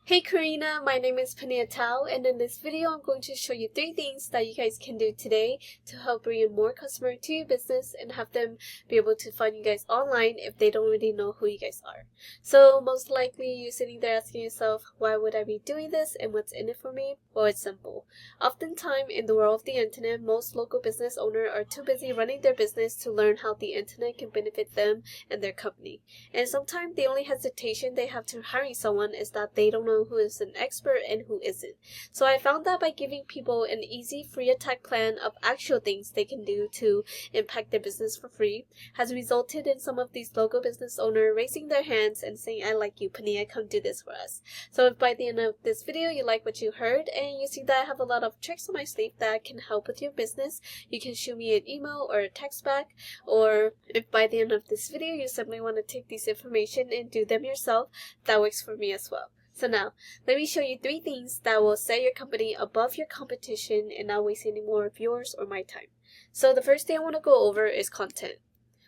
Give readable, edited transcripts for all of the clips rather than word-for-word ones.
Hey Karina, my name is Panyia, and in this video I'm going to show you 3 things that you guys can do today to help bring in more customers to your business and have them be able to find you guys online if they don't really know who you guys are. So most likely you're sitting there asking yourself, why would I be doing this and what's in it for me? Well, it's simple. Oftentimes in the world of the internet, most local business owners are too busy running their business to learn how the internet can benefit them and their company. And sometimes the only hesitation they have to hiring someone is that they don't know who is an expert and who isn't. So I found that by giving people an easy free attack plan of actual things they can do to impact their business for free has resulted in some of these local business owners raising their hands and saying, I like you, Panyia, come do this for us. So if by the end of this video you like what you heard and you see that I have a lot of tricks on my sleeve that can help with your business, you can shoot me an email or a text back. Or if by the end of this video you simply want to take this information and do them yourself, that works for me as well. So now, let me show you 3 things that will set your company above your competition and not waste any more of yours or my time. So the first thing I want to go over is content.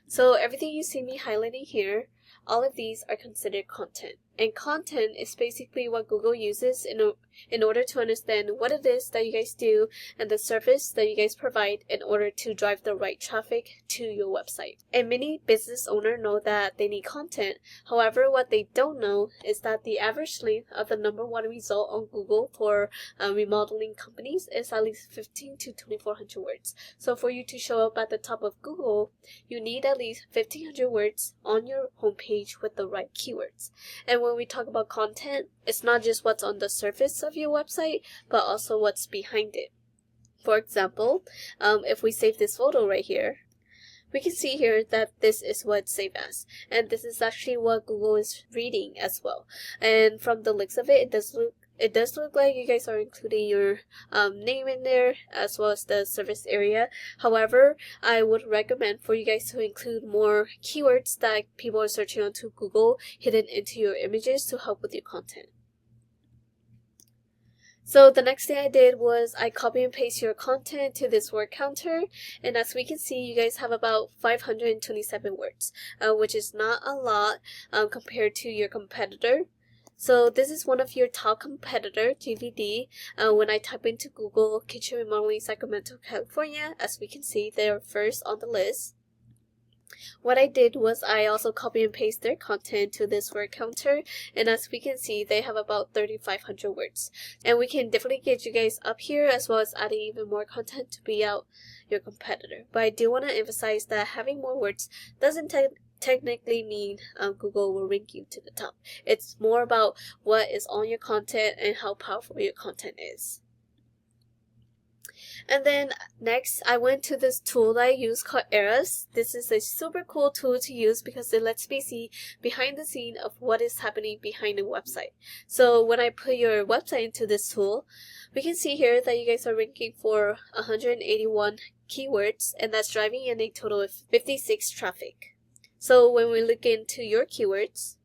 So everything you see me highlighting here, all of these are considered content. And content is basically what Google uses in order to understand what it is that you guys do and the service that you guys provide in order to drive the right traffic to your website. And many business owners know that they need content. However, what they don't know is that the average length of the #1 result on Google for remodeling companies is at least 15 to 2400 words. So for you to show up at the top of Google, you need at least 1500 words on your homepage with the right keywords. And when we talk about content, it's not just what's on the surface of your website, but also what's behind it. For example, if we save this photo right here, we can see here that this is what it's saved as. And this is actually what Google is reading as well. And from the looks of it, it does look like you guys are including your name in there as well as the service area. However, I would recommend for you guys to include more keywords that people are searching onto Google hidden into your images to help with your content. So the next thing I did was I copy and paste your content to this word counter, and as we can see, you guys have about 527 words, which is not a lot compared to your competitor. So this is one of your top competitor, GVD. When I type into Google Kitchen Remodeling Sacramento, California, as we can see, they are first on the list. What I did was I also copy and paste their content to this word counter, and as we can see, they have about 3,500 words. And we can definitely get you guys up here as well as adding even more content to beat out your competitor. But I do want to emphasize that having more words doesn't technically mean Google will rank you to the top. It's more about what is on your content and how powerful your content is. And then next, I went to this tool that I use called Eras. This is a super cool tool to use because it lets me see behind the scene of what is happening behind a website. So when I put your website into this tool, we can see here that you guys are ranking for 181 keywords, and that's driving in a total of 56 traffic. So when we look into your keywords,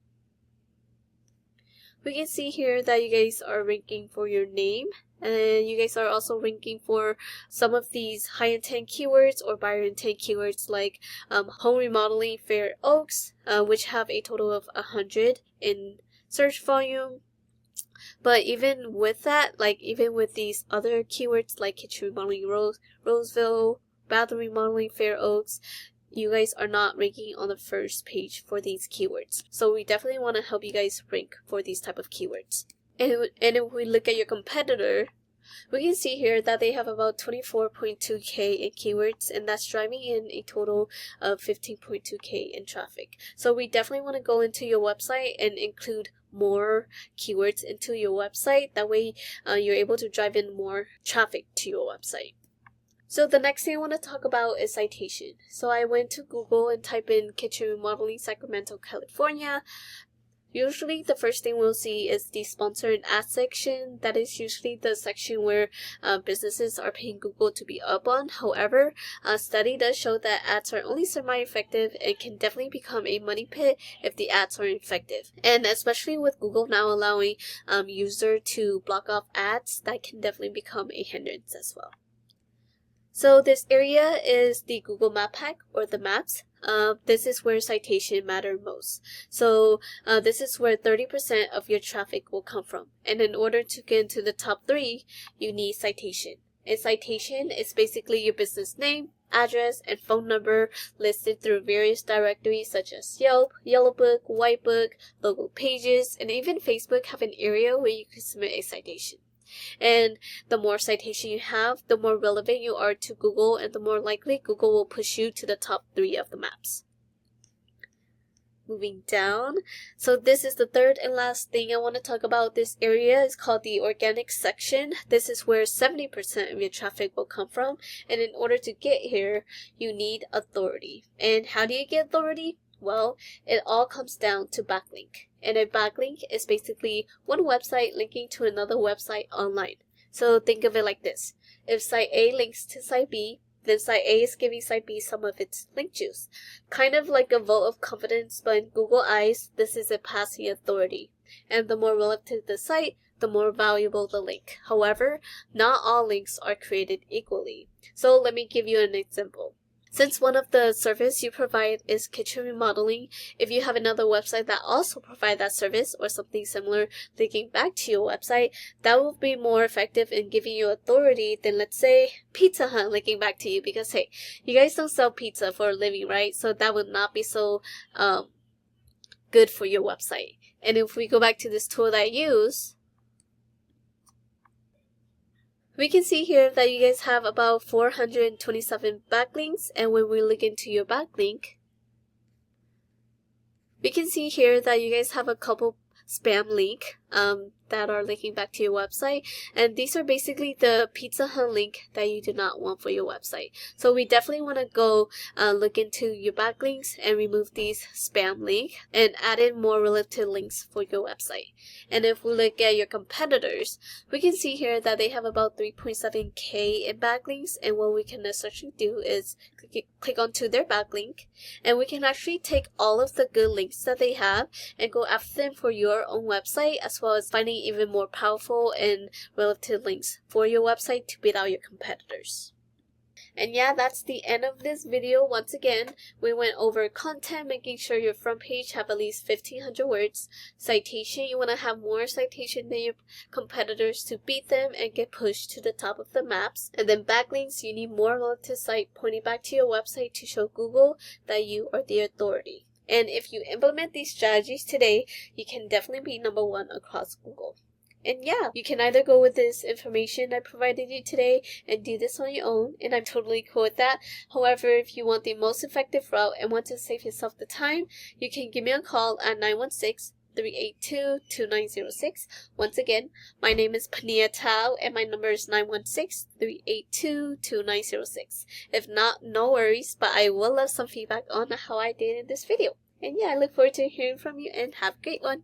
we can see here that you guys are ranking for your name, and you guys are also ranking for some of these high intent keywords or buyer intent keywords like home remodeling Fair Oaks, which have a total of 100 in search volume. But even with that, even with these other keywords like kitchen remodeling Roseville, bathroom remodeling Fair Oaks, you guys are not ranking on the first page for these keywords. So we definitely want to help you guys rank for these type of keywords. And if we look at your competitor, we can see here that they have about 24.2k in keywords, and that's driving in a total of 15.2k in traffic. So we definitely want to go into your website and include more keywords into your website. That way you're able to drive in more traffic to your website. So the next thing I want to talk about is citation. So I went to Google and typed in Kitchen Remodeling Sacramento, California. Usually the first thing we'll see is the sponsored ad section. That is usually the section where businesses are paying Google to be up on. However, a study does show that ads are only semi-effective and can definitely become a money pit if the ads are effective. And especially with Google now allowing user to block off ads, that can definitely become a hindrance as well. So this area is the Google Map Pack or the maps. This is where citation matter most. So this is where 30% of your traffic will come from. And in order to get into the top 3, you need citation. And citation is basically your business name, address, and phone number listed through various directories such as Yelp, Yellow Book, White Book, local pages, and even Facebook have an area where you can submit a citation. And the more citation you have, the more relevant you are to Google, and the more likely Google will push you to the top 3 of the maps. Moving down, so this is the third and last thing I want to talk about. This area is called the organic section. This is where 70% of your traffic will come from, and in order to get here, you need authority. And how do you get authority? Well, it all comes down to backlink. And a backlink is basically one website linking to another website online. So think of it like this. If site A links to site B, then site A is giving site B some of its link juice. Kind of like a vote of confidence, but in Google eyes, this is a passing authority. And the more relevant the site, the more valuable the link. However, not all links are created equally. So let me give you an example. Since one of the service you provide is kitchen remodeling, if you have another website that also provides that service or something similar linking back to your website, that will be more effective in giving you authority than, let's say, Pizza Hut linking back to you, because hey, you guys don't sell pizza for a living, right? So that would not be so good for your website. And if we go back to this tool that I use, we can see here that you guys have about 427 backlinks, and when we look into your backlink, we can see here that you guys have a couple spam link that are linking back to your website, and these are basically the Pizza Hut link that you do not want for your website. So we definitely want to go look into your backlinks and remove these spam links and add in more related links for your website. And if we look at your competitors, we can see here that they have about 3.7k in backlinks, and what we can essentially do is click onto their backlink, and we can actually take all of the good links that they have and go after them for your own website, as well as finding even more powerful and relative links for your website to beat out your competitors. And yeah, that's the end of this video. Once again, we went over content, making sure your front page have at least 1,500 words. Citation, you want to have more citation than your competitors to beat them and get pushed to the top of the maps. And then backlinks, you need more relative site pointing back to your website to show Google that you are the authority. And if you implement these strategies today, you can definitely be number 1 across Google. And yeah, you can either go with this information I provided you today and do this on your own, and I'm totally cool with that. However, if you want the most effective route and want to save yourself the time, you can give me a call at 916-382-2906. Once again, my name is Panyia and my number is 916-382-2906. If not, no worries, but I will love some feedback on how I did in this video. And yeah, I look forward to hearing from you, and have a great one.